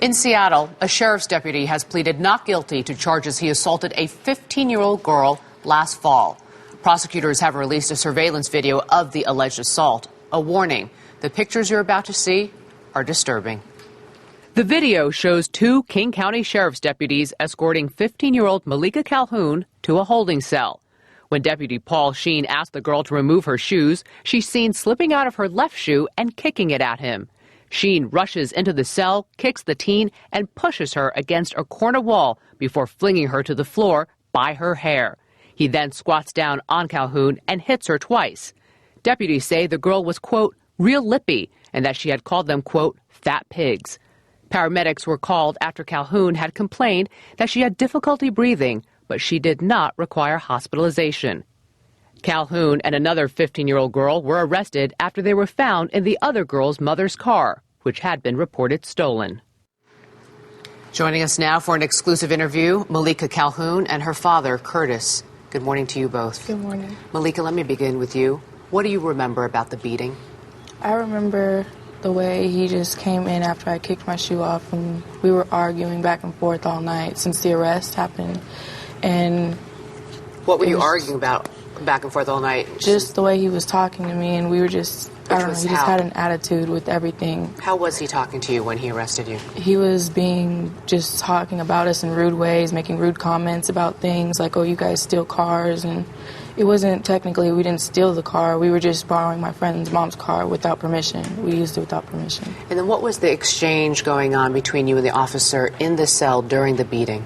In Seattle, a sheriff's deputy has pleaded not guilty to charges he assaulted a 15-year-old girl last fall. Prosecutors have released a surveillance video of the alleged assault. A warning, the pictures you're about to see are disturbing. The video shows two King County sheriff's deputies escorting 15-year-old Malika Calhoun to a holding cell. When Deputy Paul Sheen asked the girl to remove her shoes, she's seen slipping out of her left shoe and kicking it at him. Sheen rushes into the cell, kicks the teen, and pushes her against a corner wall before flinging her to the floor by her hair. He then squats down on Calhoun and hits her twice. Deputies say the girl was, quote, real lippy, and that she had called them, quote, fat pigs. Paramedics were called after Calhoun had complained that she had difficulty breathing, but she did not require hospitalization. Calhoun and another 15-year-old girl were arrested after they were found in the other girl's mother's car, which had been reported stolen. Joining us now for an exclusive interview, Malika Calhoun and her father, Curtis. Good morning to you both. Good morning. Malika, let me begin with you. What do you remember about the beating? I remember the way he just came in after I kicked my shoe off, and we were arguing back and forth all night since the arrest happened. And what were you arguing about back and forth all night? Just the way he was talking to me, and we were just, I don't know, he just had an attitude with everything. How was he talking to you when he arrested you? He was just talking about us in rude ways, making rude comments about things like, oh, you guys steal cars, and it wasn't technically, we didn't steal the car, we were just borrowing my friend's mom's car without permission. We used it without permission. And then what was the exchange going on between you and the officer in the cell during the beating?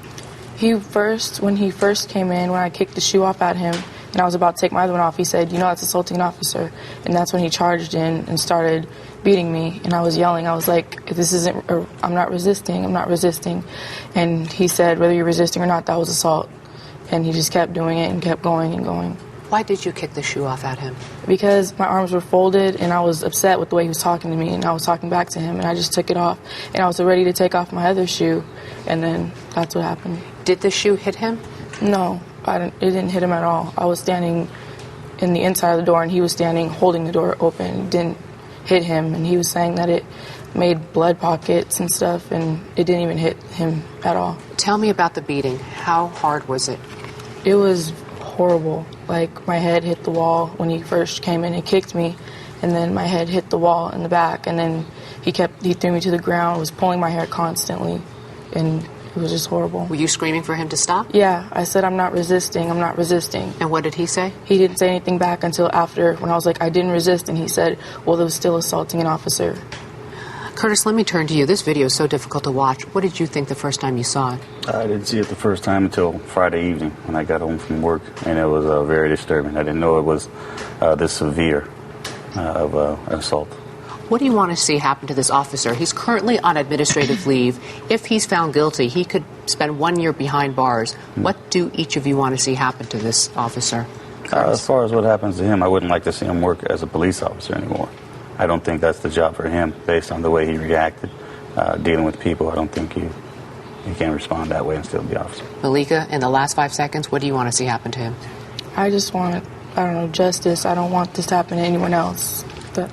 When he first came in, when I kicked the shoe off at him, and I was about to take my other one off, he said, you know, that's assaulting an officer. And that's when he charged in and started beating me. And I was yelling. I was like, this isn't, I'm not resisting, I'm not resisting. And he said, whether you're resisting or not, that was assault. And he just kept doing it and kept going and going. Why did you kick the shoe off at him? Because my arms were folded and I was upset with the way he was talking to me, and I was talking back to him, and I just took it off. And I was ready to take off my other shoe, and then that's what happened. Did the shoe hit him? No, it didn't hit him at all. I was standing in the inside of the door, and he was standing holding the door open. It didn't hit him, and he was saying that it made blood pockets and stuff, and it didn't even hit him at all. Tell me about the beating. How hard was it? It was horrible. Like, my head hit the wall when he first came in and kicked me, and then my head hit the wall in the back, and then he threw me to the ground, was pulling my hair constantly, and it was just horrible. Were you screaming for him to stop? Yeah, I said, I'm not resisting, I'm not resisting. And what did he say? He didn't say anything back until after, when I was like, I didn't resist, and he said, well, they was still assaulting an officer. Curtis, let me turn to you. This video is so difficult to watch. What did you think the first time you saw it? I didn't see it the first time until Friday evening when I got home from work, and it was very disturbing. I didn't know it was this severe of an assault. What do you want to see happen to this officer? He's currently on administrative leave. If he's found guilty, he could spend 1 year behind bars. What do each of you want to see happen to this officer? As far as what happens to him, I wouldn't like to see him work as a police officer anymore. I don't think that's the job for him, based on the way he reacted, dealing with people. I don't think he can respond that way and still be officer. Malika, in the last 5 seconds, what do you want to see happen to him? I just want, I don't know, justice. I don't want this to happen to anyone else.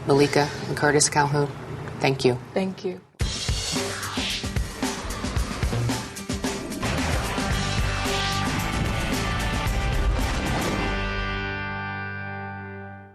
Malika and Curtis Calhoun, thank you. Thank you.